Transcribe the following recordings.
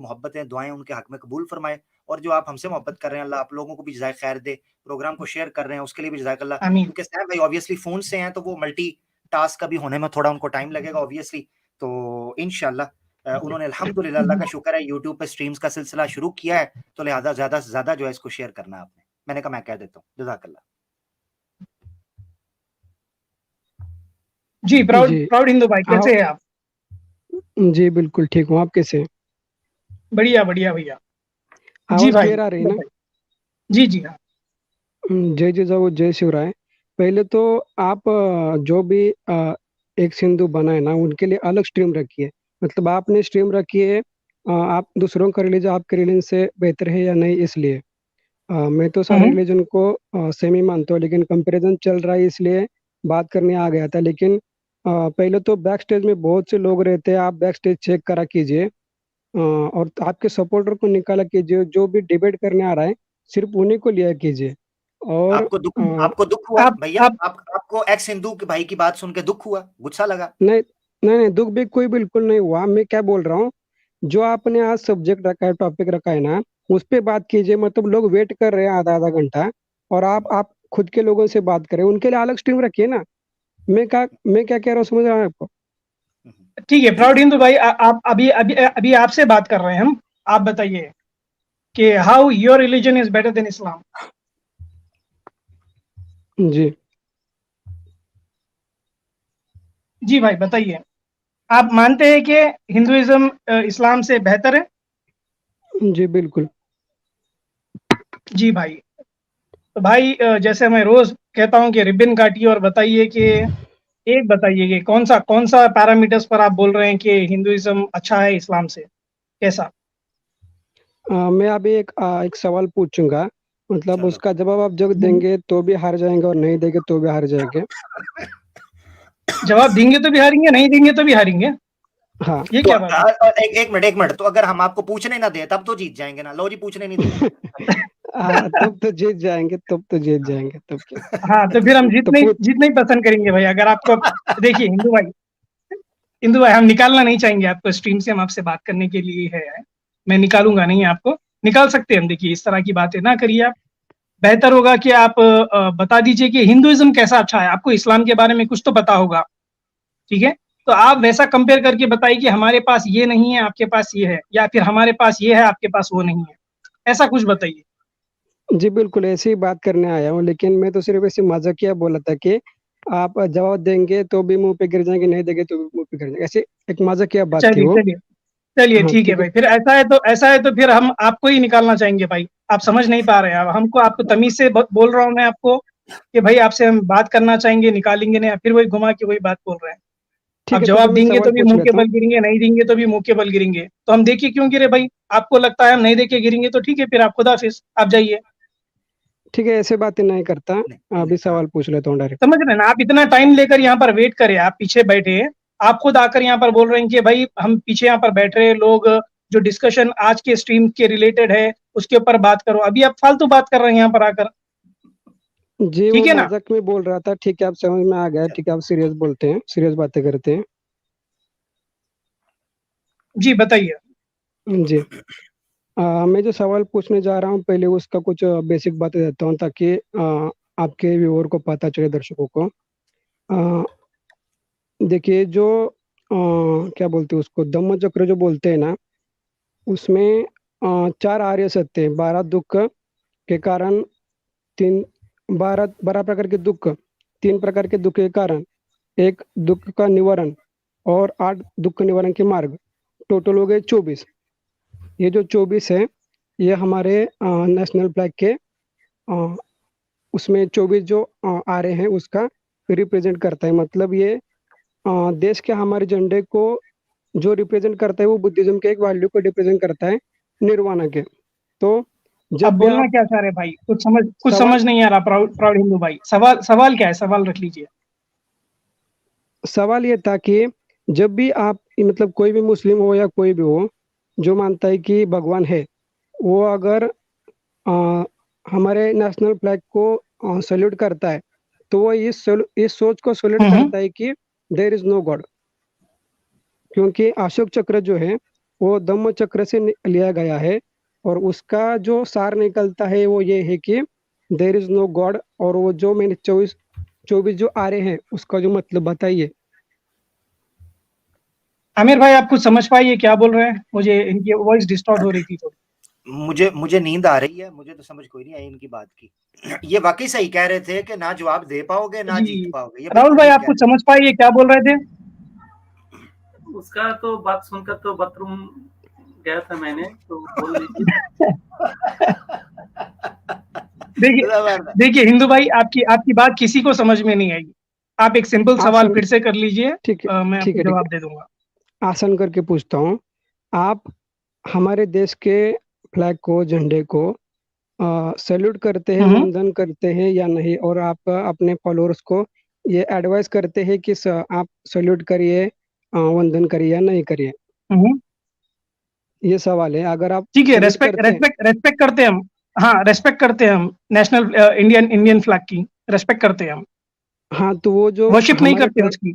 मोहब्बतें, दुआएँ उनके हक में कबूल फरमाए, और जो आप हमसे मोहब्बत कर रहे हैं, अल्लाह आप लोगों को भी जज़ाए खैर दे, प्रोग्राम को शेयर कर रहे हैं, उसके लिए भी जज़ाकल्लाह। आमीन। क्योंकि सैफ भाई ऑब्वियसली फ़ोन से हैं, तो वो मल्टीटास्क अभी होने में थोड़ा उनको टाइम लगेगा ऑब्वियसली। तो इंशाअल्लाह उन्होंने अल्हम्दुलिल्लाह अल्लाह का शुक्र है यूट्यूब पे स्ट्रीम्स का सिलसिला शुरू किया है, तो लिहाज़ा ज़्यादा से ज़्यादा जो है इसको शेयर करना है आपने। मैंने कहा मैं कह देता हूँ, जज़ाकल्लाह। जी, प्राउड जी। प्राउड हिंदू भाई, कैसे हैं आप? जी, बिल्कुल ठीक हूँ, आप कैसे हैं? बढ़िया, बढ़िया भैया। जी आवाज़ भाई, क्लियर आ रही है ना? बताइए। जी, जी, हाँ। जय जिजाऊ जय शिवराय। पहले तो आप जो भी एक सिंधु बना है ना, उनके लिए अलग स्ट्रीम रखिए। मतलब आपने स्ट्रीम रखी है, आप दूसरों का रिलीजन आपके रिलीजन से बेहतर है या नहीं, इसलिए मैं तो सारे हुँ, रिलीजन को सेम ही मानता हूँ, लेकिन कंपैरिजन चल रहा है इसलिए बात करने आ गया था। लेकिन पहले तो बैक स्टेज में बहुत से लोग रहते हैं, आप बैक स्टेज चेक करा कीजिए, और आपके सपोर्टर को निकाला कीजिए, जो भी डिबेट करने आ रहा है सिर्फ उन्हीं को लिया कीजिए। और आपको दुःख हुआ आप भैया? आप आपको एक्स हिंदू के भाई की बात सुन के दुःख हुआ? गुस्सा लगा? नहीं, नहीं, नहीं, दुख भी कोई बिल्कुल नहीं हुआ। मैं क्या बोल रहा हूँ, जो आपने आज सब्जेक्ट रखा है, टॉपिक रखा है ना, उस पे बात कीजिए। मतलब लोग वेट कर रहे हैं आधा आधा घंटा, और आप खुद के लोगों से बात करें, उनके लिए अलग स्ट्रीम रखिए ना। मैं क्या कह रहा हूँ, समझ रहे हैं आपको? ठीक है, जी, प्राउड हिंदू भाई, आप अभी अभी अभी आपसे बात कर रहे हैं हम। आप बताइए कि how your religion is better than Islam? जी, जी भाई, बताइए। आप मानते हैं कि हिंदुइज़्म इस्लाम से बेहतर है? जी, बिल्कुल। जी भाई। तो भाई जैसे मैं रोज़ कहता हूँ कि रिबन काटिए और बताइए कि एक बताइए कि कौन-सा पैरामीटर्स पर आप बोल रहे हैं कि हिंदुइज़्म अच्छा है इस्लाम से? कैसा? मैं अभी एक सवाल पूछूंगा, मतलब चलो। उसका जवाब आप जब हुँ। देंगे तो भी हार जाएंगे, और नहीं देंगे तो भी हार जाएंगे। जवाब देंगे तो भी हारेंगे, नहीं देंगे तो भी हारेंगे? हाँ। ये तो क्या बात है? एक मिनट, तो अगर हम आपको पूछने ना दें, तब तो जीत जाएँगे ना? लो जी, पूछने नहीं देना। तब तो जीत जाएंगे, तब तो जीत जाएंगे, तब क्या। हाँ, तो फिर हम तो जीतना ही पूछ। जीतना ही पसंद करेंगे भाई। अगर आपको देखिए हिंदू भाई हम निकालना नहीं चाहेंगे आपको स्ट्रीम से, हम आपसे बात करने के लिए है। मैं निकालूँगा नहीं आपको, निकाल सकते हैं हम। देखिए इस तरह की बातें ना करिए आप। बेहतर होगा कि आप बता दीजिए कि हिंदुइज़्म कैसा अच्छा है? आपको इस्लाम के बारे में कुछ तो पता होगा, ठीक है? तो आप वैसा कंपेयर करके बताइए कि हमारे पास ये नहीं है, आपके पास ये है, या फिर हमारे पास ये है, आपके पास वो नहीं है। ऐसा कुछ बताइए। जी, बिल्कुल ऐसे ही बात करने आया हूँ, लेकिन मैं तो सिर्फ ऐसे मजाकिया बोला था कि आप जवाब देंगे तो भी मुंह पे गिर जाएंगे, नहीं देंगे तो भी मुंह पे गिर जाएंगे, ऐसे एक मजाकिया बात थी चलिए, वो। चलिए। चलिए हाँ, ठीक है ठीक है। भाई, फिर ऐसा है तो फिर हम आपको ही निकालना चाहेंगे भाई। आप समझ नहीं पा रहे हैं। अब हमको आपको तमीज़ से ब बोल रहा हूँ मैं आपको कि भाई आपसे हम बात करना चाहेंगे, निकालेंगे नहीं, आप फिर वही घुमा के वही बात बोल रहे हैं। ठीक आप है, तो जवाब मैं देंगे सवाल तो भी पूछ मुँह के लेता हूँ। बल गिरेंगे, नहीं देंगे तो भी मुँह के बल गिरेंगे। तो हम देख के क्यों गिरे भाई? आपको लगता है हम नहीं देख के गिरेंगे तो ठीक है, फिर आप खुदा हाफ़िज़, आप जाइए। ठीक है, ऐसे बातें नहीं करता। नहीं, अभी नहीं, हाँ। सवाल पूछ लेता हूँ डायरेक्ट। समझ रहे हैं ना? आप इतना टाइम लेकर यहाँ पर वेट करें, आप पीछे बैठे, आप खुद आकर यहाँ पर बोल रहे हैं कि भाई हम पीछे यहाँ पर बैठ रहे हैं, लोग जो डिस्कशन आज के स्ट्रीम के रिलेटेड है, उसके ऊपर बात करो। अभी आप फालतू बात कर रहे हैं यहाँ पर आकर, जी, वो ठीक है ना? मजाक में बोल रहा था। ठीक है, आप समझ में आ गया। ठीक है, आप सीरियस बोलते हैं, सीरियस बातें करते हैं। जी, बताइए। जी। मैं जो सवाल पूछने जा रहा हूँ, पहले उसका कुछ बेसिक बातें देता हूँ, ताकि आपके व्यूअर को पता चले, दर्शकों को। अ, देखिए, जो क्या बोलते हैं उसको, धम्म चक्र जो बोलते हैं ना, उसमें 4 आर्य सत्य हैं। 12 दुख के कारण, 3 12 प्रकार के दुख, 3 प्रकार के दुख के कारण, 1 दुख का निवारण, और 8 दुख निवारण के मार्ग। टोटल हो गए 24। ये जो 24 है, ये हमारे नेशनल फ्लैग के उसमें 24 जो आ रहे हैं, उसका रिप्रेजेंट करता है। मतलब ये देश के हमारे झंडे को जो रिप्रेजेंट करता है, वो बुद्धिज्म के एक वैल्यू को रिप्रेजेंट करता है, निर्वाणा के। तो आप जब भी बोलना आप क्या चाह रहे हैं भाई? कुछ सवाल समझ नहीं आ रहा, प्राउड प्राउड हिंदू भाई। सवाल सवाल क्या है? सवाल रख लीजिए। सवाल ये था कि जब भी आप, मतलब कोई भी मुस्लिम हो या कोई भी हो, जो मानता है कि भगवान है, वो अगर अ, हमारे नेशनल फ्लैग को सल्यूट करता है, तो वो इस सोच को सल्यूट हुँ, हुँ। करता है कि देयर इज नो गॉड। क्योंकि अशोक चक्र जो है, वो धम्म चक्र से लिया गया है, और उसका जो सार निकलता है वो ये है कि देर इज नो गॉड। और वो जो मैंने 24 जो आरे हैं उसका जो मतलब बताइए। आमिर भाई आप कुछ समझ पाइए क्या बोल रहे हैं? मुझे इनकी वॉइस डिस्टॉर्ट हो रही थी तो। मुझे नींद आ रही है, मुझे तो समझ कोई नहीं आई इनकी बात की। ये वाकई सही कह रहे थे कि ना जवाब दे पाओगे ना जीत जी पाओगे, ये राहुल बिल्कुल भाई ठीक आप कह कुछ रहे समझ पाइए क्या बोल रहे थे? उसका तो बात सुनकर तो बाथरूम गया था मैंने, तो बोल दीजिए। देखिए जबरदस्त। देखिए हिंदू भाई आपकी आपकी बात किसी को समझ में नहीं आएगी। आप एक सिंपल आप सवाल सम फिर से कर लीजिए, ठीक है, मैं ठीक आपको है, ठीक जवाब है। दे दूंगा। आसान करके पूछता हूँ। आप हमारे देश के फ्लैग को, झंडे को सैल्यूट करते हैं, हम्म वंदन करते हैं या नहीं? और आप अपने फॉलोअर्स को ये एडवाइस करते हैं कि आप सैल्यूट करिए, वंदन करिए या नहीं करिए? हम्म। ये सवाल है। अगर आप ठीक है, सैल्यूट रेस्पेक्ट करते हैं, रेस्पेक्ट रेस्पेक्ट करते हैं हम। हाँ रेस्पेक्ट करते हैं हम, नेशनल इंडियन इंडियन फ्लैग की रेस्पेक्ट करते हैं हम। हाँ तो वो जो वर्शिप नहीं हमारे करते फ्लैग, उसकी।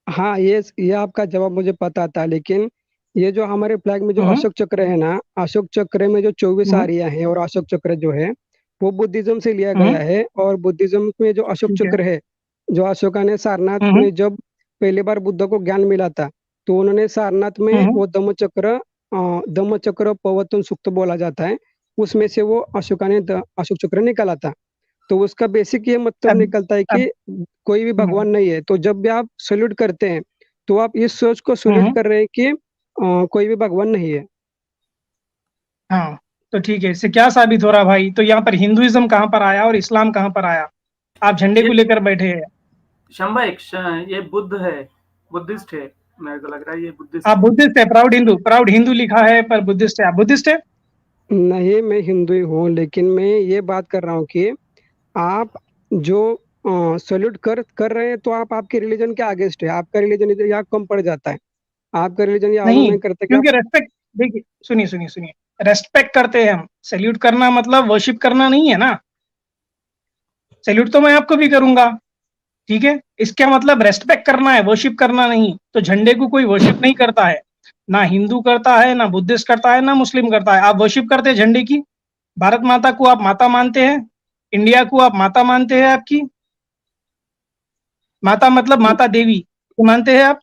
हाँ ये आपका जवाब मुझे पता था, लेकिन ये जो हमारे फ्लैग में जो हम्म अशोक चक्र है ना, अशोक चक्र में जो 24 हम्म आरियां हैं, और अशोक चक्र जो है वो बुद्धिज्म से लिया हम्म। गया है। और बुद्धिज्म में जो अशोक ठीक है। चक्र है, जो अशोका ने सारनाथ हम्म में जब पहली बार बुद्ध को ज्ञान मिला था, तो उन्होंने सारनाथ में हम्म वो धम्म चक्र पवर्तन सूक्त बोला जाता है, उसमें से वो अशोका ने अशोक चक्र निकाला था। तो उसका बेसिक ये मतलब अब निकलता है अब कि कोई भी हम्म भगवान नहीं है। तो जब भी आप सल्यूट करते हैं, तो आप इस सोच को सल्यूट हम्म। कर रहे हैं कि कोई भी भगवान नहीं है। हाँ तो ठीक है, इससे क्या साबित हो रहा भाई? तो यहाँ पर हिंदुइज्म कहाँ पर आया और इस्लाम कहाँ पर आया? आप झंडे ये को लेकर बैठे हैं। शंभा ये बुद्ध है, बुद्धिस्ट है, मेरे को लग रहा है ये बुद्धिस्ट आप है। बुद्धिस्ट है, प्राउड हिंदू लिखा है पर बुद्धिस्ट है। आप बुद्धिस्ट है? नहीं, मैं हिंदू ही हूँ, लेकिन मैं ये बात कर रहा हूँ कि आप जो सल्यूट कर रहे हैं, तो आप आपके रिलीजन के अगेंस्ट है। आपका रिलीजन यहाँ कम पड़ जाता है। आपका रिलीजन ये अलाउ नहीं, नहीं करता कि आप। क्योंकि रेस्पेक्ट, देखिए सुनिए सुनिए सुनिए, रेस्पेक्ट करते हैं हम। सैल्यूट करना मतलब वर्शिप करना नहीं है ना। सैल्यूट तो मैं आपको भी करूंगा, ठीक है, इसका मतलब रेस्पेक्ट करना है, वर्शिप करना नहीं। तो झंडे को कोई वर्शिप नहीं करता है, ना हिंदू करता है, ना बुद्धिस्ट करता है, ना मुस्लिम करता है। आप वर्शिप करते हैं झंडे की। भारत माता को आप माता मानते हैं, इंडिया को आप माता मानते हैं। आपकी माता मतलब माता देवी को मानते हैं आप?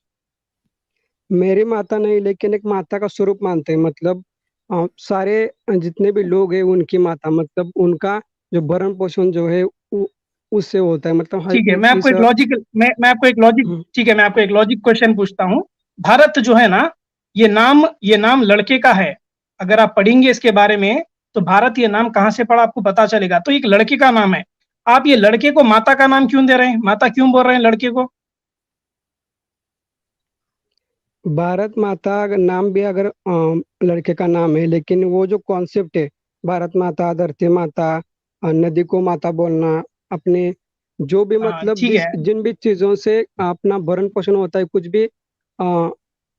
मेरी माता नहीं, लेकिन एक माता का स्वरूप मानते हैं। मतलब सारे जितने भी लोग हैं उनकी माता, मतलब उनका जो भरण पोषण जो है उससे होता है। मतलब हर ठीक है, मैं आपको इस एक लॉजिकल मैं आपको एक लॉजिक, ठीक है, मैं आपको एक लॉजिक क्वेश्चन पूछता हूँ। भारत जो है ना, ये नाम लड़के का है। अगर आप पढ़ेंगे इसके बारे में, तो भारत ये नाम कहाँ से पड़ा आपको पता चलेगा। तो एक लड़के का नाम है, आप ये लड़के को माता का नाम क्यों दे रहे हैं? माता क्यों बोल रहे हैं लड़के को? भारत माता का नाम भी अगर लड़के का नाम है, लेकिन वो जो कॉन्सेप्ट है, भारत माता, धरती माता, नदी को माता बोलना, अपने जो भी हाँ मतलब ठीक है। जिन भी चीजों से अपना भरण पोषण होता है, कुछ भी अ,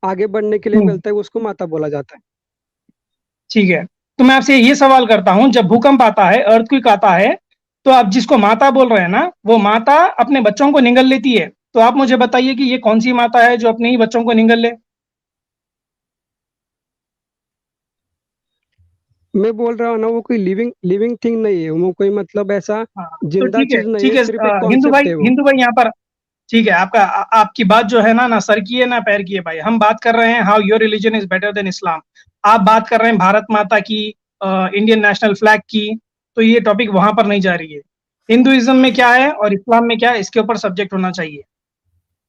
आगे बढ़ने के लिए हम्म, मिलता है, उसको माता बोला जाता है। ठीक है। तो मैं आपसे ये सवाल करता हूँ, जब भूकंप आता है, अर्थक्वेक आता है, तो आप जिसको माता बोल रहे हैं ना, वो माता अपने बच्चों को निगल लेती है। तो आप मुझे बताइए कि ये कौन सी माता है जो अपने ही बच्चों को निगल ले? मैं बोल रहा हूँ ना, वो कोई लिविंग लिविंग थिंग नहीं है, वो कोई मतलब ऐसा हाँ तो जिंदा चीज नहीं ठीक है, है, सिर्फ एक कॉन्सेप्ट है वो। हिंदू भाई यहाँ पर, ठीक है, आपकी बात जो है ना, ना सर की है ना पैर की है भाई। हम बात कर रहे हैं how your religion is better than Islam. आप बात कर रहे हैं भारत माता की, इंडियन नेशनल फ्लैग की। तो ये टॉपिक वहां पर नहीं जा रही है। हिंदुइज्म में क्या है और इस्लाम में क्या है, इसके ऊपर सब्जेक्ट होना चाहिए।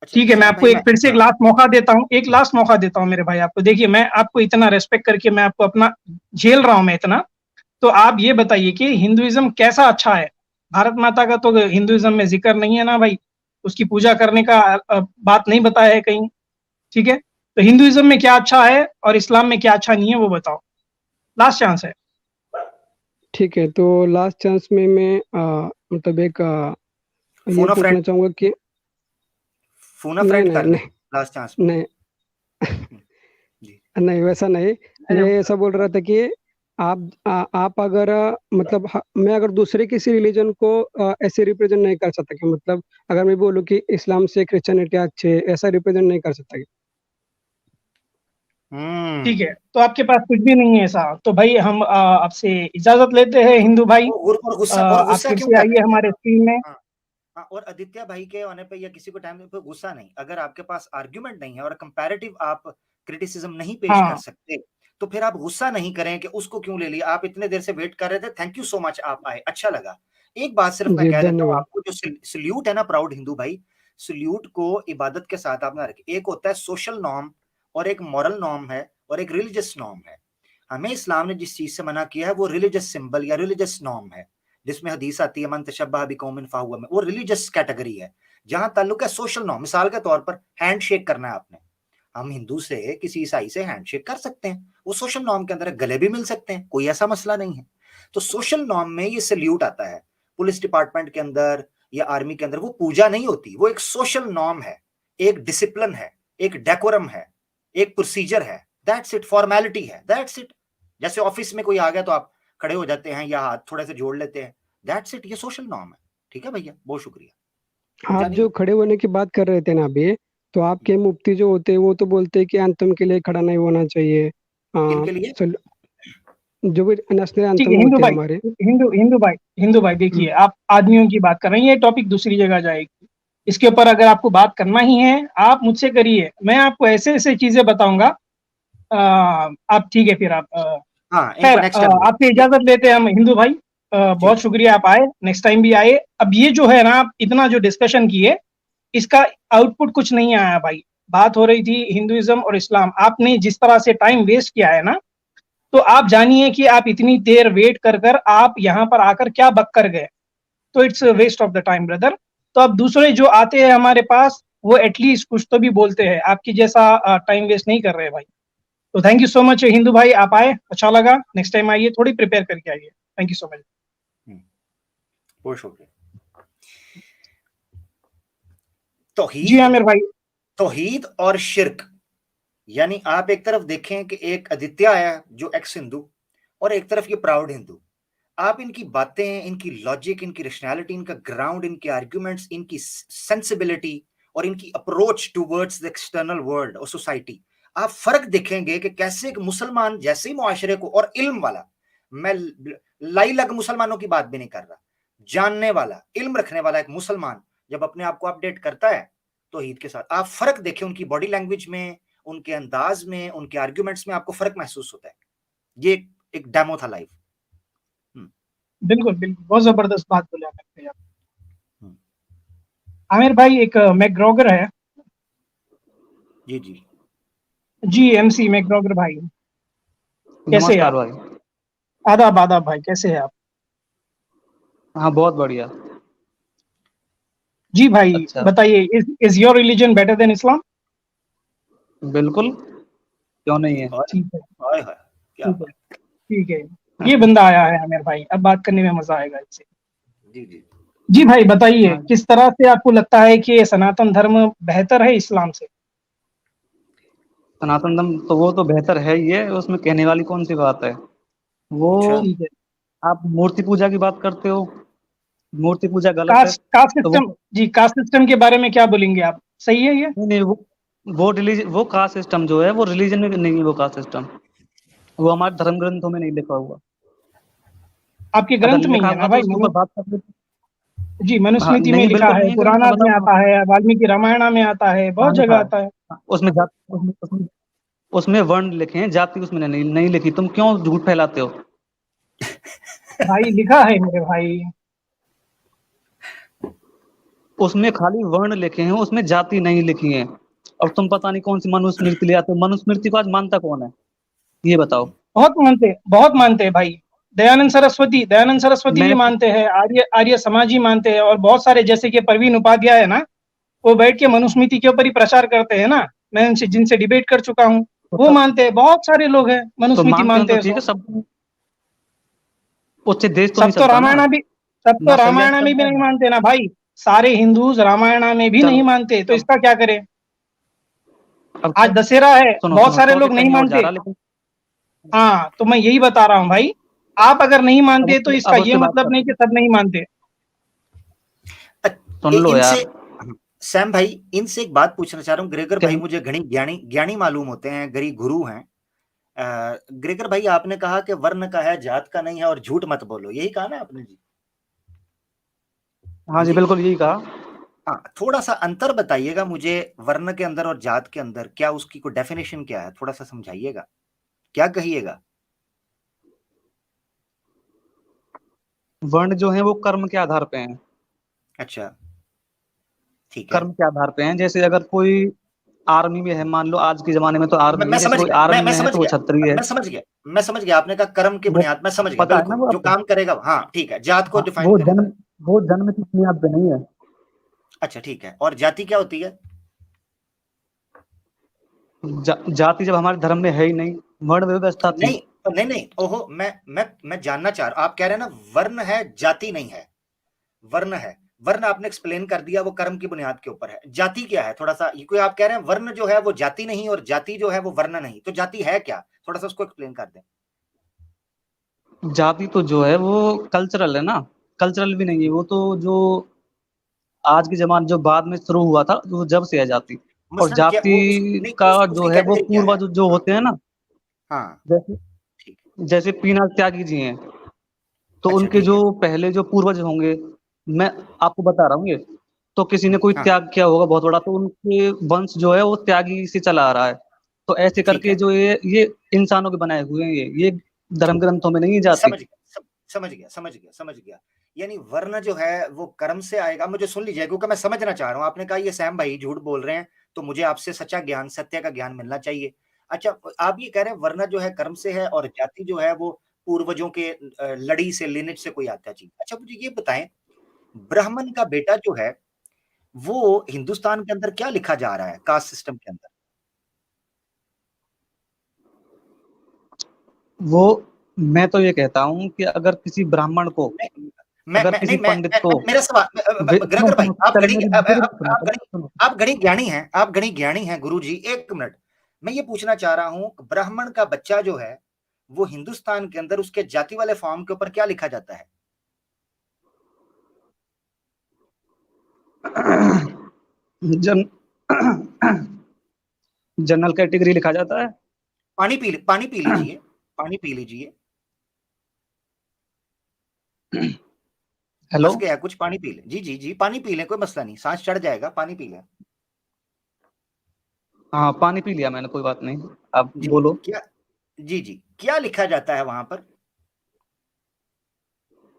अच्छा ठीक है, मैं सैम आपको भाई, एक मैं फिर से एक लास्ट मौका देता हूँ, एक लास्ट मौका देता हूँ मेरे भाई आपको। देखिए मैं आपको इतना रेस्पेक्ट करके मैं आपको अपना झेल रहा हूँ मैं इतना। तो आप ये बताइए कि हिंदुइज्म कैसा अच्छा है? भारत माता का तो हिंदुइज्म में जिक्र नहीं है ना भाई, उसकी पूजा करने का बात नहीं बताया है कहीं। ठीक है, तो हिंदुइज्म में क्या अच्छा है और इस्लाम में क्या अच्छा नहीं है वो बताओ। लास्ट चांस है। ठीक है, तो लास्ट चांस में मैं मतलब एक ये फोन अ फ्रेंड, पूछना चाहूंगा कि फोन अ नहीं, फ्रेंड नहीं, कर लें नहीं, लास्ट चांस में। नहीं, हम्म, जी। नहीं, वैसा नहीं। मैं अरे ऐसा बोल रहा था कि आप अगर मतलब मैं अगर दूसरे किसी रिलीजन को ऐसे रिप्रेजेंट नहीं कर सकता कि मतलब अगर मैं बोलूँ कि इस्लाम से क्रिश्चियनिटी अच्छे, ऐसा रिप्रेजेंट नहीं कर सकता कि। ठीक है, तो आपके पास कुछ भी नहीं है ऐसा, तो भाई हम आपसे इजाजत लेते हैं हिंदू भाई। और गुस्सा आप क्यों फिर से कर आइए रहे हैं? हमारे स्क्रीन में। हाँ, हाँ, और आदित्य भाई के आने पे या किसी को टाइम पे गुस्सा नहीं, अगर आपके पास आर्ग्यूमेंट नहीं है और कंपैरेटिव आप क्रिटिसिज्म नहीं पेश कर हाँ सकते, तो फिर आप गुस्सा नहीं करें कि उसको क्यों ले लिया, आप इतने देर से वेट कर रहे थे, थैंक यू सो मच, आप आए, अच्छा लगा। एक बात सिर्फ मैं जी कह देता हूँ धन्यवाद। आपको, जो सल्यूट है ना प्राउड हिंदू भाई, सल्यूट को इबादत के साथ आप ना रखें। एक होता है सोशल नॉर्म और एक मॉरल नॉर्म है और एक रिलीजियस नॉर्म है। हमें इस्लाम ने जिस चीज से मना किया है वो रिलीजियस सिंबल या रिलीजियस नॉर्म है, जिसमें हदीस आती है मन तशब्बह बिकौमिन फहुवा में, वो रिलीजियस कैटेगरी है। जहां ताल्लुक है सोशल नॉर्म, मिसाल के तौर पर हैंड शेक करना है आपने, हम हिंदू से किसी ईसाई से हैंडशेक कर सकते हैं, वो सोशल नॉर्म के अंदर है, गले भी मिल सकते हैं, कोई ऐसा मसला नहीं है। तो सोशल नॉर्म में ये सल्यूट आता है। पुलिस डिपार्टमेंट के अंदर या आर्मी के अंदर वो पूजा नहीं होती, वो एक सोशल नॉर्म है, एक डिसिप्लिन है, एक डेकोरम है, एक प्रोसीजर है, दैट्स इट, फॉर्मेलिटी है, दैट्स इट। जैसे ऑफिस में कोई आ गया तो आप खड़े हो जाते हैं या हाथ थोड़े से जोड़ लेते हैं, दैट्स इट, ये सोशल नॉर्म है। ठीक है भैया, बहुत शुक्रिया। आप जानिए। जो खड़े होने की बात कर रहे थे ना अभी, तो आपके मुफ्ती जो होते हैं वो तो बोलते हैं कि एंथम के लिए खड़ा नहीं होना चाहिए। किनके लिए? जो भी नेशनल ठीक एंथम है हिंदू होते हैं भाई, हमारे। हिंदू भाई देखिए, आप आदमियों की बात कर रहे हैं, ये टॉपिक दूसरी जगह जाएगी। इसके ऊपर अगर आपको बात करना ही है आप मुझसे करिए, मैं आपको ऐसे ऐसे चीजें बताऊंगा। आप ठीक है फिर आप हाँ, इनको खैर नेक्स्ट टाइम आपसे इजाजत लेते हैं हम हिंदू भाई। जी। बहुत शुक्रिया, आप आए, नेक्स्ट टाइम भी आए। अब ये जो है ना, आप इतना जो डिस्कशन किए, इसका आउटपुट कुछ नहीं आया भाई। बात हो रही थी हिंदुइज्म और इस्लाम, आपने जिस तरह से टाइम वेस्ट किया है ना, तो आप जानिए कि आप इतनी देर वेट कर कर आप यहाँ पर आकर क्या बक कर गए, तो it's waste of the time brother. तो अब दूसरे जो आते हैं हमारे पास, वो एटलीस्ट कुछ तो भी बोलते हैं, आपकी जैसा टाइम वेस्ट नहीं कर रहे भाई। तो thank you so much Hindu भाई, आप आए, अच्छा लगा। नेक्स्ट टाइम आइए, थोड़ी प्रिपेयर करके आइए। Thank you so much. बहुत शुक्रिया। जी तौहीद, आमिर भाई। तौहीद और शिर्क, यानी आप एक तरफ देखें कि एक आदित्य आया जो एक्स हिंदू, और एक तरफ ये प्राउड हिंदू। आप इनकी बातें, इनकी लॉजिक, इनकी रैशनैलिटी, इनका ग्राउंड, इनके आर्ग्यूमेंट्स, इनकी सेंसिबिलिटी और इनकी approach towards the external world और सोसाइटी, आप फर्क देखेंगे कि कैसे एक मुसलमान जैसे ही मुआशरे को, और इल्म वाला, मैं लाई लग मुसलमानों की बात भी नहीं कर रहा, जानने वाला, इल्म रखने वाला एक मुसलमान जब अपने आप को अपडेट करता है तौहीद के साथ, आप फर्क देखें उनकी बॉडी लैंग्वेज में, उनके अंदाज में, उनके आर्ग्यूमेंट्स में, आपको फर्क महसूस होता है। ये एक डेमो था लाइव। बिल्कुल बिल्कुल, बहुत जबरदस्त बात बोले आमिर भाई। आमिर भाई एक मैकग्रॉगर है। जी जी जी एमसी मैकग्रॉगर भाई, कैसे हैं नमस्कार आप? भाई। आदाब आदाब भाई, कैसे हैं आप? हाँ बहुत बढ़िया। जी भाई अच्छा, बताइए, is your religion better than Islam? बिल्कुल, क्यों नहीं है। ठीक है, हाय हाय, क्या ठीक है, बात। ठीक है। ये बंदा आया है आमिर भाई, अब बात करने में मजा आएगा इससे। जी जी जी भाई बताइए, हाँ, किस तरह से आपको लगता है कि सनातन धर्म बेहतर है इस्लाम से? सनातन धर्म तो वो तो बेहतर है ही है, उसमें कहने वाली कौन सी बात है। वो अच्छा। ठीक है। आप मूर्ति पूजा की बात करते हो, मूर्ति पूजा गलत है। कास्ट तो वो सिस्टम, जी कास्ट सिस्टम के बारे में क्या बोलेंगे आप, सही है ये? नहीं नहीं, वो रिलीजन, वो कास्ट सिस्टम जो है वो रिलीजन में नहीं है। वो कास्ट सिस्टम वो हमारे धर्म ग्रंथों में नहीं लिखा हुआ। आपके अगर ग्रंथ में ही लिखा है ना हुआ तो भाई? उसके ऊपर बात कर लेते। जी हाँ मनुस्मृति में नहीं, लिखा बिल्कुल है, नहीं है, मैं पुराणात में बताऊँ आता है, वाल्मीकि रामायण में आता है, बहुत कहाँ लिखा जगह है। आता है। उसमें उसमें वर्ण लिखे हैं, जाति उसमें नहीं लिखी। तुम क्यों झूठ फैलाते हो। भाई लिखा है मेरे भाई। उसमें खाली वर्ण लिखे हैं, उसमें जाति नहीं लिखी है। और तुम पता नहीं कौन सी मनुस्मृति ले आते हो। मनुस्मृति को आज मानता कौन है, ये बताओ। बहुत मानते हैं भाई। दयानंद सरस्वती भी मैंने मानते हैं, आर्य आर्य समाजी मानते हैं, और बहुत सारे जैसे कि परवीन उपाध्याय है ना, वो बैठ के मनुस्मृति के ऊपर ही प्रचार करते हैं ना, मैं उनसे जिनसे डिबेट कर चुका हूँ, वो मानते हैं। बहुत सारे लोग हैं तो मनुस्मृति मानते हो मानते तो हैं। ठीक है, सब उससे देश तो नहीं सब तो चलता ना। ना सरिया रामायण में भी चलता नहीं है। मानते ना भाई। सारे हिंदूज रामायण में भी नहीं चलो मानते, तो अब इसका क्या करें? अब आज दशहरा है, सुनो बहुत सुनो, सारे लोग टॉपिक नहीं कहीं और जा मानते। रहा, लेकिन हाँ तो मैं यही बता रहा हूँ भाई, आप अगर नहीं मानते तो इसका अब ये उससे बात मतलब नहीं करते कि हैं। सब नहीं मानते। सुन लो इनसे यार। सैम भाई, इनसे एक बात पूछना चाह रहा हूँ। ग्रेगर क्या? भाई मुझे घनी ज्ञानी ज्ञानी मालूम होते हैं, गरी गुरु हैं। ग्रेगर भाई, आपने कहा कि वर्ण का है, जात का नहीं है, और झूठ मत बोलो, यही कहा ना आपने जी? हाँ जी, जी, बिल्कुल यही कहा। हाँ, थोड़ा सा अंतर बताइएगा मुझे, वर्ण के अंदर और जात के अंदर, क्या उसकी कोई डेफिनेशन क्या है, थोड़ा सा समझाइएगा, क्या कहिएगा? वर्ण जो है वो कर्म के आधार पे हैं। अच्छा, ठीक है। कर्म के आधार पे हैं। जैसे अगर कोई आर्मी में है, मान लो आज के जमाने में तो आर्मी मैं है, जैसे समझ कोई गया, आर्मी मैं में है समझ तो वो गया, क्षत्रिय है। मैं समझ गया, आपने कहा कर्म की वो बुनियाद, मैं समझ गया, पता है ना बिल्कुल, वो जो आपको? काम करेगा, हाँ ठीक है, जात को हाँ, डिफाइन करेगा। वो जन्म की बुनियाद पे नहीं है। अच्छा, ठीक है, और जाति क्या होती है? जाति जब हमारे धर्म में है ही नहीं, वर्ण व्यवस्था थी। नहीं, नहीं, नहीं, ओहो, मैं जानना चाह रहा हूं, आप कह रहे हैं ना वर्ण है, जाति नहीं है। वर्ण है, वर्ण आपने एक्सप्लेन कर दिया, वो कर्म की बुनियाद के ऊपर है। जाति क्या है, थोड़ा सा, ये कोई आप कह रहे हैं वर्ण जो है वो जाति नहीं, और जाति जो है वो वर्ण नहीं, तो जाति है क्या, थोड़ा सा उसको एक्सप्लेन कर दें। जाति तो जो है वो कल्चरल है ना, कल्चरल भी नहीं है वो तो। जो आज के जमाने जो बाद में शुरू हुआ था, वो जब से है जाति। और मसलन क्या जाति वो नहीं, का जो उसकी है वो कैटेगरी क्या है? पूर्वज जो हाँ, होते हैं ना, हाँ, जैसे ठीक, जैसे पीनाक त्यागी जी हैं, तो अच्छा उनके ठीक जो है, पहले जो पूर्वज होंगे, मैं आपको बता रहा हूँ ये, तो किसी ने कोई हाँ, हाँ, त्याग किया होगा बहुत बड़ा, तो उनके वंश जो है वो त्यागी से चला आ रहा है। तो ऐसे ठीक करके है, जो ये इंसानों के बनाए हुए हैं, ये धर्म ग्रंथों में नहीं है जाति। समझ गया, समझ गया। यानी वर्ण जो है वो कर्म से आएगा। मुझे सुन लीजिए, क्योंकि मैं समझना चाह रहा हूं, आपने कहा ये सैम भाई झूठ बोल रहे हैं, तो मुझे आपसे सच्चा ज्ञान, सत्य का ज्ञान मिलना चाहिए। अच्छा, आप ये कह रहे हैं वर्ण जो है कर्म से है, और जाति जो है वो पूर्वजों के लड़ी से, लिनेज से कोई आता चीज। अच्छा, मुझे ये बताएं, ब्राह्मण का बेटा जो है वो हिंदुस्तान के अंदर क्या लिखा जा रहा है कास्ट सिस्टम के अंदर? वो मैं तो ये कहता हूँ कि अगर किसी ब्राह्मण को, नहीं, अगर किसी पंडित को मेरा सवाल, सुनो ग्रेगर भाई, सुनो, पहले मेरी पूरी सुनो, पहले सुनो। आप गणित ज्ञानी हैं, आप गणित ज्ञानी हैं गुरुजी, एक मिनट। मैं ये पूछना चाह रहा हूं, ब्राह्मण का बच्चा जो है वो हिंदुस्तान के अंदर उसके जाति वाले फॉर्म के ऊपर क्या लिखा जाता है? जन जनरल कैटेगरी लिखा जाता है। पानी पी लीजिए, पानी पी लीजिए, हेलो। बस गया कुछ, पानी पी ले, जी जी जी, पानी पी लें, कोई मसला नहीं, सांस चढ़ जाएगा, पानी पी लें। हाँ, पानी पी लिया मैंने, कोई बात नहीं, आप जी, बोलो। क्या, जी जी, क्या लिखा जाता है वहां पर?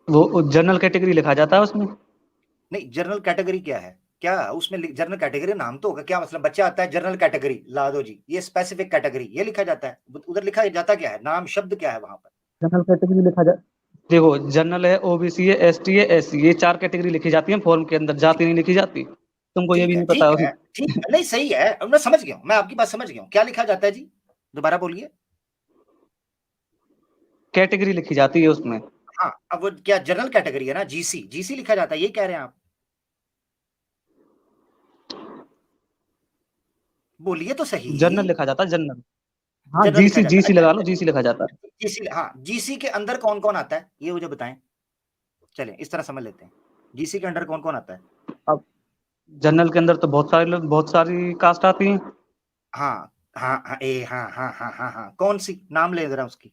वो जनरल कैटेगरी लिखा जाता है उसमें। नहीं, जनरल कैटेगरी क्या है, क्या उसमें जनरल कैटेगरी नाम तो होगा, क्या मतलब बच्चा आता है जनरल कैटेगरी ला दो जी, ये स्पेसिफिक कैटेगरी, ये लिखा जाता है, उधर लिखा जाता क्या है, नाम शब्द क्या है वहां पर? जनरल कैटेगरी लिखा जा देखो, जनरल है, ओबीसी है, एसटी है, एससी, ये 4 कैटेगरी लिखी जाती है फॉर्म के अंदर, जाति नहीं लिखी जाती। तुमको ये भी नहीं पता ठीक होगी। है, ठीक है, नहीं सही है, अब मैं समझ गया हूं, मैं आपकी बात समझ गया हूं, क्या लिखा जाता है जी, दोबारा बोलिए। कैटेगरी लिखी जाती है उसमें। हाँ, अब वो क्या जनरल कैटेगरी है ना, जीसी, जीसी लिखा जाता है, ये कह रहे हैं आप? बोलिए तो सही। जनरल लिखा जाता है, जनरल। हाँ, जनरल लिखा जीसी, जाता है, जीसी अच्छा लगा लो, अच्छा, जीसी लिखा जाता है। जीसी, हाँ, जीसी के अंदर कौन कौन आता है ये मुझे बताएं, चलें इस तरह समझ लेते हैं, जीसी के अंदर कौन कौन आता है? अब जनरल के अंदर तो बहुत सारे लोग, बहुत सारी कास्ट आती हैं। हाँ, हाँ, हाँ, हाँ, हाँ, हाँ, हाँ, हाँ, कौन सी, नाम ले जरा उसकी।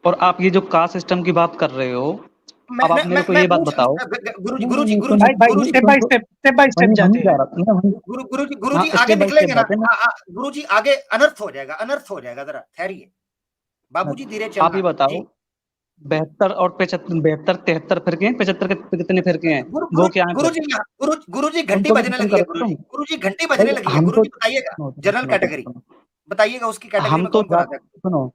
और आप ये जो कास्ट सिस्टम की बात कर रहे हो, अब आप मेरे को मैं ये बात पूछ, बताओ। गुरुजी नहीं नहीं गुरुजी नहीं, गुरुजी भाई भाई सुनो, गुरुजी स्टेप बाय स्टेप वहीं जाते वहीं जा हैं। रहा था मैं, वहीं। गुरुजी हाँ, गुरुजी आगे स्टेप बाय स्टेप निकलेंगे ना, जाते हैं ना। गुरुजी आगे अनर्थ हो जाएगा, अनर्थ हो जाएगा, जरा ठहरिए, बाबूजी धीरे आप ये चलना बताओ, जी। जी, 72 और 75, 72 73 फिरके हैं, 75 के कितने फिरके हैं? गुरु वो गुरु क्या है फिर? गुरुजी, गुरुजी घंटी उनको भी बजने खत्म लगी है, करो तुम। गुरुजी घंटी बजने भाई लगी है, हम तो गुरुजी बताइएगा, सुनो सुनो जनरल सुनो सुनो कैटेगरी सुनो। बताइएगा, उसकी कैटेगरी हम में तो कौन कौन आता है? सुनो,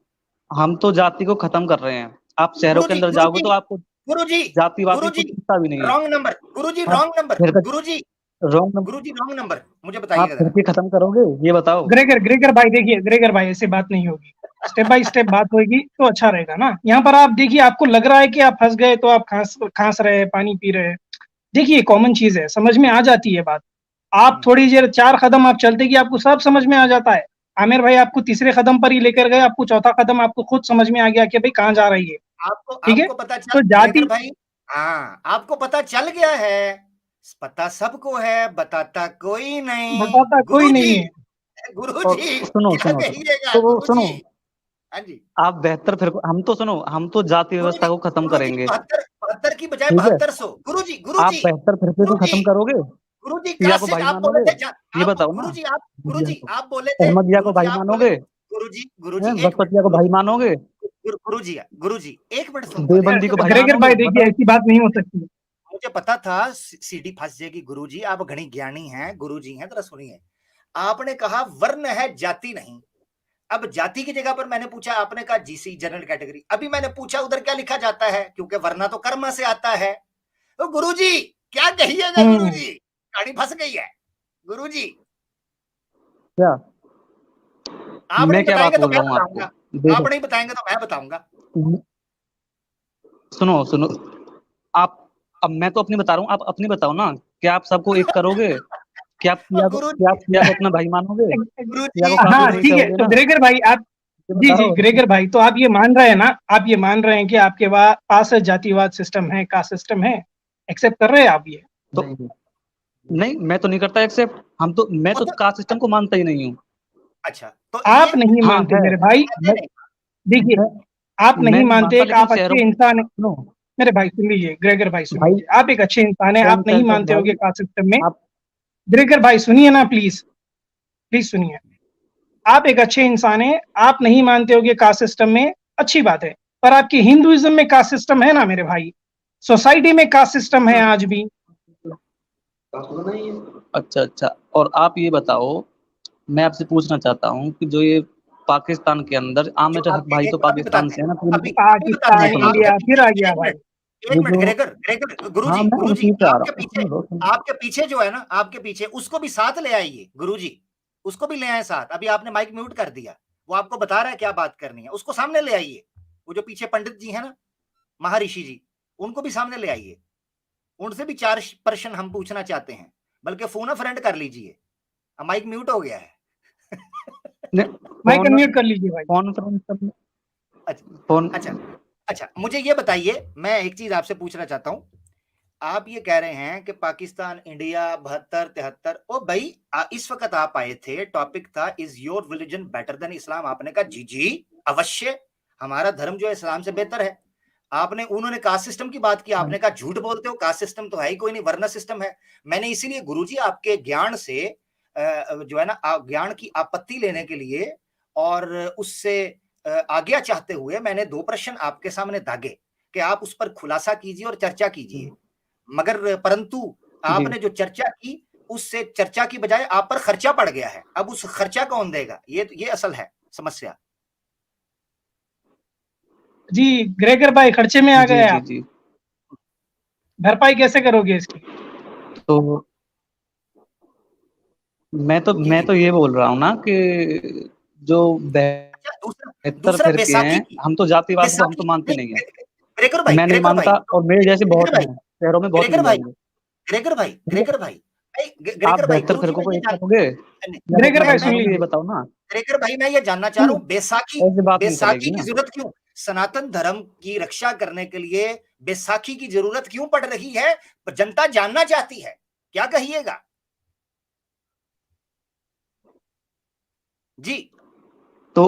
हम तो जाति को खत्म कर रहे हैं। आप शहरों के गुरुजी अंदर जाओगे गुरुजी तो आपको गुरुजी जातिवादी गुरुजी कुछ दिखता भी नहीं है। रॉन्ग नंबर, गुरुजी आप रॉन्ग नंबर, फिर गुरुजी रॉन्ग नंबर, गुरुजी रॉन्ग नंबर, मुझे आप बताइएगा फिर जरा। के खत्म करोगे, ये बताओ। ग्रेगर भाई देखिए, ग्रेगर भाई ऐसे बात नहीं होगी, स्टेप बाय स्टेप बात होगी तो अच्छा रहेगा ना। यहाँ पर आप देखिए, आपको लग रहा है कि आप फंस गए तो आप खांस रहे हैं, पानी पी रहे हैं। देखिए कॉमन चीज है, समझ में आ जाती है बात। आप थोड़ी देर 4 कदम आप चलते कि आपको सब समझ में आ जाता है। आमिर भाई आपको तीसरे कदम पर ही लेकर गए, आपको चौथा कदम आपको खुद समझ में आ गया कि भाई कहाँ जा रही है। आपको ठीक है, आपको पता चल, तो ग्रेगर जाति, भाई, हाँ, आपको पता चल गया है पता सबको है, बताता कोई नहीं। बताता कोई गुरुजी, नहीं है। और गुरुजी सुनो क्या सुनो कहिएगा तो सुनो, गुरुजी? हाँ जी आप 72 फिर हम तो सुनो, हम तो जाति व्यवस्था गुरुजी, को खत्म गुरुजी करेंगे, 72 की बजाय ठीक है? 7200। गुरुजी, आप गुरुजी, 72 फिरके को गुरुजी, खत्म करोगे? गुरुजी शिया को कास्ट भाई आप बोले मानोगे? थे ये आप बताओ ना। गुरुजी, आप अहमदिया गुरुजी को, आप बोले थे, अहमदिया को गुरुजी भाई आप बोले मानोगे? थे, गुरुजी एक मिनट, बसपतिया को भाई मानोगे? गुरुजी, गुरुजी एक मिनट सुन तो ले, देवबंदी मुझे को भाई पता ग्रेगर भाई मानोगे? देखिए बताओ। ऐसी बात नहीं हो सकती। मुझे पता था सीडी फंस जाएगी। गुरुजी आप घनी ज्ञानी हैं, गुरुजी हैं, जरा सुनिए। आपने कहा वर्ण है, जाति नहीं। अब जाति की जगह पर मैंने पूछा, आपने कहा जीसी जनरल कैटेगरी। अभी मैंने पूछा उधर क्या लिखा जाता है, क्योंकि वरना तो कर्म से आता है। तो गुरुजी क्या कहिएगा गुरुजी? कहानी फंस गई है गुरुजी। क्या आप मैं नहीं क्या बात बताएंगे तो बोल मैं रहा हूँ आपको? बताऊंगा, आप देखो, नहीं बताएंगे तो मैं बताऊंगा। सुनो सुनो, आप, अब मैं तो अपनी बता रहा हूँ, आप अपनी बताओ ना। क्या आप सबको एक करोगे? क्या गुरुजी, आप सिया को अपना भाई मानोगे? सिया गुरुजी, को काफिर हाँ नहीं ठीक है, कहोगे तो ना? ग्रेगर भाई आप, ये जी जी बताओ। ग्रेगर भाई, तो आप ये मान रहे हैं ना, आप ये मान रहे हैं कि आपके पास जातिवाद सिस्टम है, कास्ट सिस्टम है, एक्सेप्ट कर रहे हैं आप ये? तो नहीं, मैं तो नहीं करता एक्सेप्ट। मैं वो तो तो कास्ट सिस्टम को मानता ही नहीं हूँ। अच्छा, तो आप ये नहीं हाँ मानते है। मेरे भाई, मैं देखिए मैं, आप मैं नहीं नहीं मानते, मानता, एक लेकिन आप शहरों अच्छे में इंसान हैं। सुनो मेरे भाई सुन लीजिए, ग्रेगर भाई सुन भाई, लीजिए, आप एक अच्छे इंसान हैं, आप नहीं सेंस ऑफ मानते होगे भाई, कास्ट सिस्टम में। आप ग्रेगर भाई सुनिए ना प्लीज, प्लीज सुनिए। आप एक अच्छे इंसान हैं, आप नहीं मानते होगे कास्ट सिस्टम में, अच्छी बात है, पर आपकी हिंदुइज्म में कास्ट सिस्टम है ना मेरे भाई, सोसाइटी में कास्ट सिस्टम है आज भी। अच्छा अच्छा। और आप ये बताओ, मैं आपसे पूछना चाहता हूँ कि जो ये पाकिस्तान के अंदर, जो मेरे हक आपके भाई एक तो अभी पाकिस्तान बताते से हैं, है ना, तो अभी बताते पाकिस्तान हैं। सुनो सुनो आपके इंडिया फिर पीछे आ गया भाई। ये एक मिनट, जो, ग्रेगर ग्रेगर हाँ गुरुजी, मैं गुरुजी उसी पे आ आपके रहा हूँ, पीछे, सुन लो सुन। आपके पीछे जो है ना, आपके पीछे उसको भी साथ ले आइए गुरुजी, उसको भी ले आए साथ। अभी आपने माइक म्यूट कर दिया, वो आपको बता रहा है क्या बात करनी है, उसको सामने ले आइए। वो जो पीछे पंडित जी है ना, महर्षि जी, उनको भी सामने ले आइए। उनसे भी 4 प्रश्न हम पूछना चाहते हैं, बल्कि फोन अ फ्रेंड कर लीजिए। अब माइक म्यूट हो गया है। माइक फोन अनम्यूट कर लीजिए भाई। कॉन्फ्रेंस अच्छा फोन। अच्छा अच्छा, मुझे ये बताइए, मैं एक चीज आपसे पूछना चाहता हूं। आप ये कह रहे हैं कि पाकिस्तान इंडिया 72 73, ओ भाई इस वक्त आप आए थे, टॉपिक था is your religion better than Islam. आपने कहा जी जी अवश्य, हमारा धर्म जो है इस्लाम से बेहतर है। उन्होंने कास्ट सिस्टम की बात की, आपने कहा झूठ बोलते हो, कास्ट सिस्टम तो है ही कोई नहीं, वर्ण सिस्टम है। मैंने इसीलिए गुरुजी आपके ज्ञान से जो है ना, ज्ञान की आपत्ति लेने के लिए और उससे आज्ञा चाहते हुए मैंने 2 प्रश्न आपके सामने दागे कि आप उस पर खुलासा कीजिए और चर्चा कीजिए। मगर परंतु जी आपने जो चर्चा की, उससे चर्चा की बजाय आप पर खर्चा पड़ गया है। अब उस खर्चा कौन देगा? ये असल है समस्या। जी ग्रेगर भाई खर्चे में आ जी गए जी आप, जी। भरपाई कैसे करोगे इसकी? तो जी मैं जी। तो ये बोल रहा हूँ ना कि जो अच्छा, दूसरा 72 दूसरा फिरके बैसाखी हैं, की, हम तो जातिवाद को हम तो बैसाखी मानते नहीं, नहीं है। ग्रेगर भाई, मैं नहीं ग्रेगर भाई, मानता, और मेरे जैसे बहुत ग्रेगर भाई, हैं, शहरों में बहुत ग्रेगर मिल भाई, जाएंगे। ग्रेगर भाई, ठीक है? ग्रेगर भाई, आप ग्रेगर भाई, 72 गुरुजी फिरकों मैं को ये एक जान, करोगे या फिर अपना ग्रेगर मैं भाई भाई सुन मैं मानोगे? ये लीजिए, बताओ ना। ग्रेगर भाई मैं ये जानना चाह रहा हूँ, बैसाखी, ऐसी बात नहीं बैसाखी चलेगी की ना। जरूरत क्यों, सनातन धर्म की रक्षा करने के लिए बैसाखी की जरूरत क्यों पड़ रही है? जनता जानना चाहती है, क्या कहिएगा जी? तो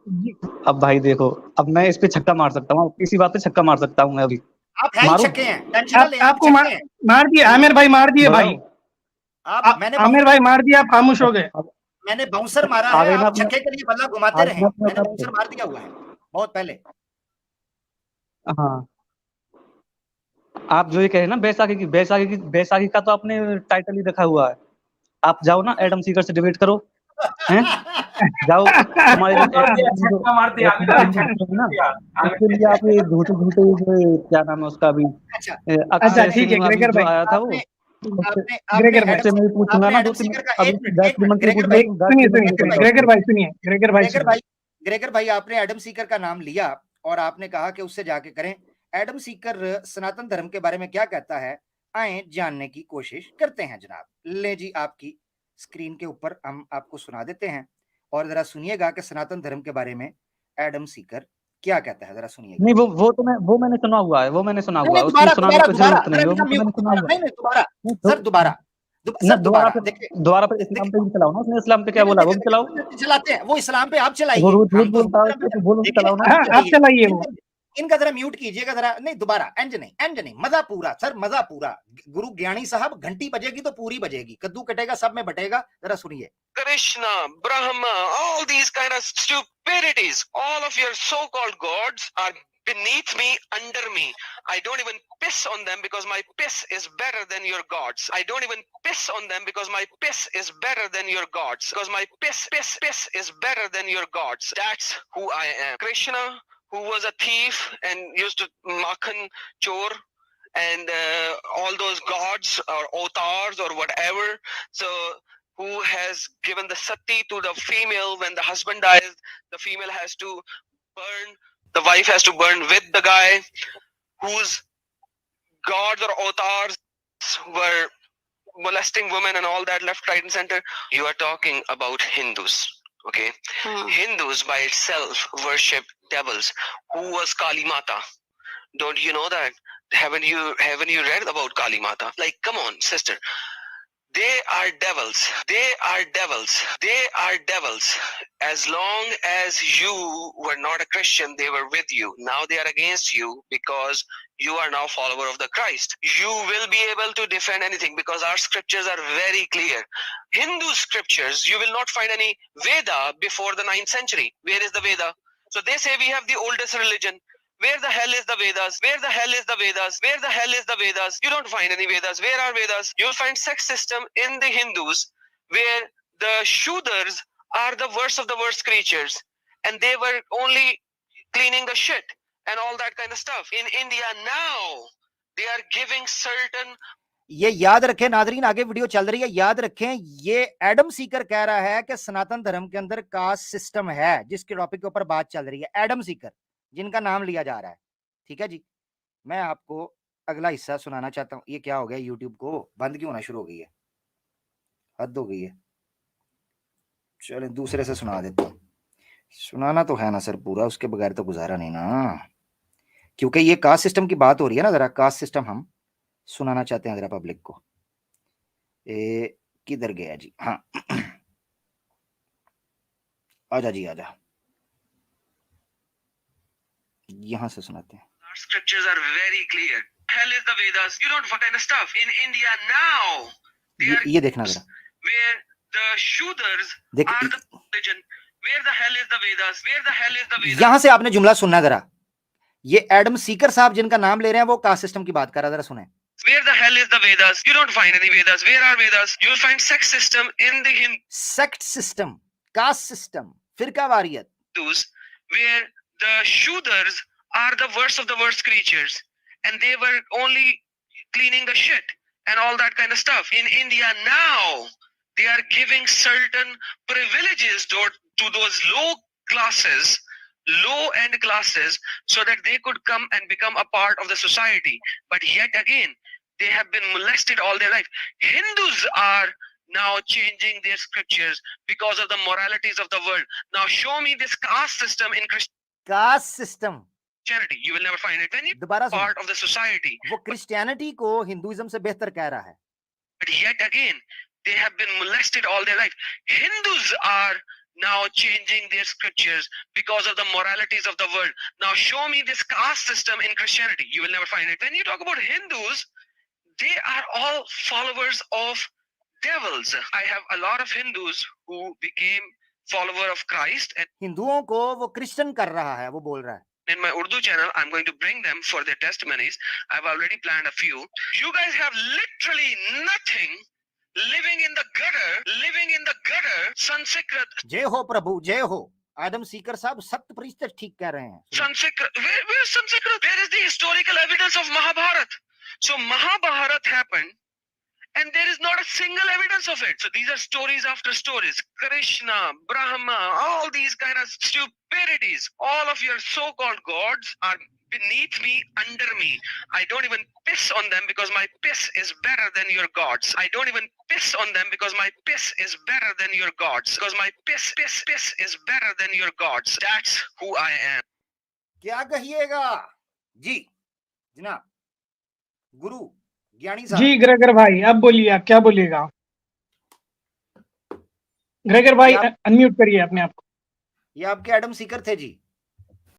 जी अब भाई देखो, अब मैं इस पे छक्का मार सकता हूँ, इसी बात पे छक्का मार सकता हूँ मैं अभी। आप है ही मारू? छक्के हैं, टेंशन ना ले, आप आपको छक्के हैं। मार दिया आमिर भाई, मार दिए भाई। बताओ। मैंने आमिर भाई मार दिया, आप खामोश हो गए। अब मैंने बाउंसर मारा आ है, गए ना आप अपने, छक्के के लिए बल्ला घुमाते आ गए रहे, ना अपने मैंने औकात बाउंसर पे। मार दिया हुआ है बहुत पहले। हाँ, आप जो ये कह रहे हैं ना, बैसाखी का तो आपने टाइटल ही रखा हुआ है। आप जाओ ना, एडम सीकर से डिबेट करो, हैं? जाओ, हमारे जो जो छक्का मार दिया, आमिर भाई छक्का है मार ना, दिया, आमिर उसके लिए आप ये झूठे झूठे जो क्या नाम है उसका अभी, अच्छा अच्छा अक्षय आपने ठीक है सिंह अभी ग्रेगर जो भाई, आया था वो, आपने उससे आपने आपने ग्रेगर भाई, एडम उससे मैं भी पूछूंगा आपने ना, एडम दो तीन सीकर का अभी एक मिनट, गायत्री मंत्री ग्रेगर पूछूंगा भाई, तो सुनिए गायत्री सुनिए मंत्री सुनिए, ग्रेगर बताओ ग्रेगर फिर। भाई सुनिए, ग्रेगर भाई ग्रेगर सुनिए। भाई, ग्रेगर भाई आपने एडम सीकर का नाम लिया और आपने कहा कि उससे जाके करें। एडम सीकर सनातन धर्म के बारे में क्या कहता है, आए जानने की कोशिश करते हैं जनाब। ले जी, आपकी स्क्रीन के ऊपर हम आपको सुना देते हैं और जरा सुनिएगा कि सनातन धर्म के बारे में एडम सीकर क्या कहता है, जरा सुनिएगा। नहीं वो मैंने सुना हुआ है, वो मैंने सुना नहीं हुआ नहीं, है, उसमें दोबारा सुनाने दोबारा की दोबारा, जरूरत नहीं है, जरा वो म्यूट, मैंने सुना हुआ नहीं नहीं, दोबारा है। सर, दोबारा ना सर, दोबारा देखिए, दोबारा पे इस्लाम पे भी चलाओ ना, उसने इस्लाम पे क्या नहीं बोला नहीं, वो भी चलाओ। देखिए, चलाते हैं वो इस्लाम पे, आप वो चलाइए, झूठ हम तो बोलता है हिंदू धर्म तो पे। बोलो देखिए चलाओ ना। हाँ, आप चलाइए वो। इनका जरा म्यूट कीजिएगा जरा, नहीं दोबारा, एंज नहीं, मजा पूरा सर, मजा पूरा। गुरु ज्ञानी साहब, घंटी बजेगी तो पूरी बजेगी, कद्दू कटेगा सब में बटेगा, जरा सुनिए। Krishna, Brahma, all these kind of stupidities, all of your so-called gods are beneath me, under me. I don't even piss on them because my piss is better than your gods. I don't even piss on them because my piss is better than your gods. Because my piss is better than your gods. That's who I am. Krishna, who was a thief and used to makhan chor and all those gods or avatars or whatever. So who has given the sati to the female when the husband dies, the female has to burn, the wife has to burn with the guy, whose gods or avatars were molesting women and all that left, right, and center. You are talking about Hindus. Okay, Hindus by itself worship devils. Who was Kali Mata? Don't you know that? Haven't you read about Kali Mata? Like, come on, sister. They are devils. They are devils. They are devils. As long as you were not a Christian, they were with you. Now they are against you because you are now follower of the Christ. You will be able to defend anything because our scriptures are very clear. Hindu scriptures, you will not find any Veda before the 9th century. Where is the Veda? So they say we have the oldest religion. Where the hell is the Vedas? Where the hell is the Vedas? Where the hell is the Vedas? You don't find any Vedas. Where are Vedas? You'll find sex system in the Hindus where the Shudras are the worst of the worst creatures and they were only cleaning the shit and all that kind of stuff. In India now, they are giving certain ये याद रखें नाजरीन, आगे video चल रही है, याद रखें, ये एडम सीकर कह रहा है कि सनातन धर्म के अंदर कास्ट सिस्टम है, जिसके टॉपिक के ऊपर बात चल रही है। एडम सीकर जिनका नाम लिया जा रहा है, ठीक है जी। मैं आपको अगला हिस्सा सुनाना चाहता हूं। ये क्या हो गया, यूट्यूब को बंद क्यों होना शुरू हो गई है, हद हो गई है। चलें दूसरे से सुना देता हूं। सुनाना तो है ना सर पूरा, उसके बगैर तो गुजारा नहीं ना, क्योंकि ये कास्ट सिस्टम की बात हो रही है ना। जरा कास्ट सिस्टम हम सुनाना चाहते हैं जरा पब्लिक को। किधर गया जी, हाँ आजा जी आजा, यहां से सुनाते हैं। Our scriptures are very clear. Hell is the Vedas. You don't find the stuff in India now. ये देखना जरा, Where the Shudras देख are the religion. Where the hell is the Vedas? Where the hell is the Vedas? यहां से आपने जुमला सुनना जरा। ये एडम सीकर साहब जिनका नाम ले रहे हैं वो कास्ट सिस्टम की बात कर रहा है, जरा सुने। Where the hell is the Vedas? You don't find any Vedas. Where are Vedas? You'll find sex system in the sect system, caste system, फिरकावारियत, Hindus where the Shudras are the worst of the worst creatures and they were only cleaning the shit and all that kind of stuff. In India now, they are giving certain privileges to those low-end classes so that they could come and become a part of the society. But yet again, they have been molested all their life. Hindus are now changing their scriptures because of the moralities of the world. Now show me this caste system in caste system, Christianity. You will never find it. Then it's दोबारा सुनो, part of the society. वो Christianity को Hinduism से बेहतर कह रहा है। But yet again, they have been molested all their life. Hindus are now changing their scriptures because of the moralities of the world. Now show me this caste system in Christianity. You will never find it. When you talk about Hindus, they are all followers of devils. I have a lot of Hindus who became follower of Christ, and हिंदुओं को वो Christian कर रहा है, वो बोल रहा है। in my Urdu channel, I'm going to bring them for their testimonies. I've already planned a few. You guys have literally nothing, living in the gutter, Sanskrit. जय हो प्रभु, जय हो। आदम सीकर साहब 100% ठीक कह रहे हैं। Sanskrit, where is Sanskrit? Where is the historical evidence of Mahabharata? So Mahabharata happened, and there is not a single evidence of it. So these are stories after stories. Krishna, Brahma, all these kind of stupidities. All of your so-called gods are beneath me, under me. I don't even piss on them because my piss is better than your gods. I don't even piss on them because my piss is better than your gods. Because my piss is better than your gods. That's who I am. क्या कहिएगा जी जनाब गुरु ज्ञानी साहब। जी Gregor भाई, अब बोलिए, आप क्या बोलिएगा? ग्रेगर भाई ये आप- अनम्यूट करिए अपने आप को। ये आपके एडम सीकर थे जी।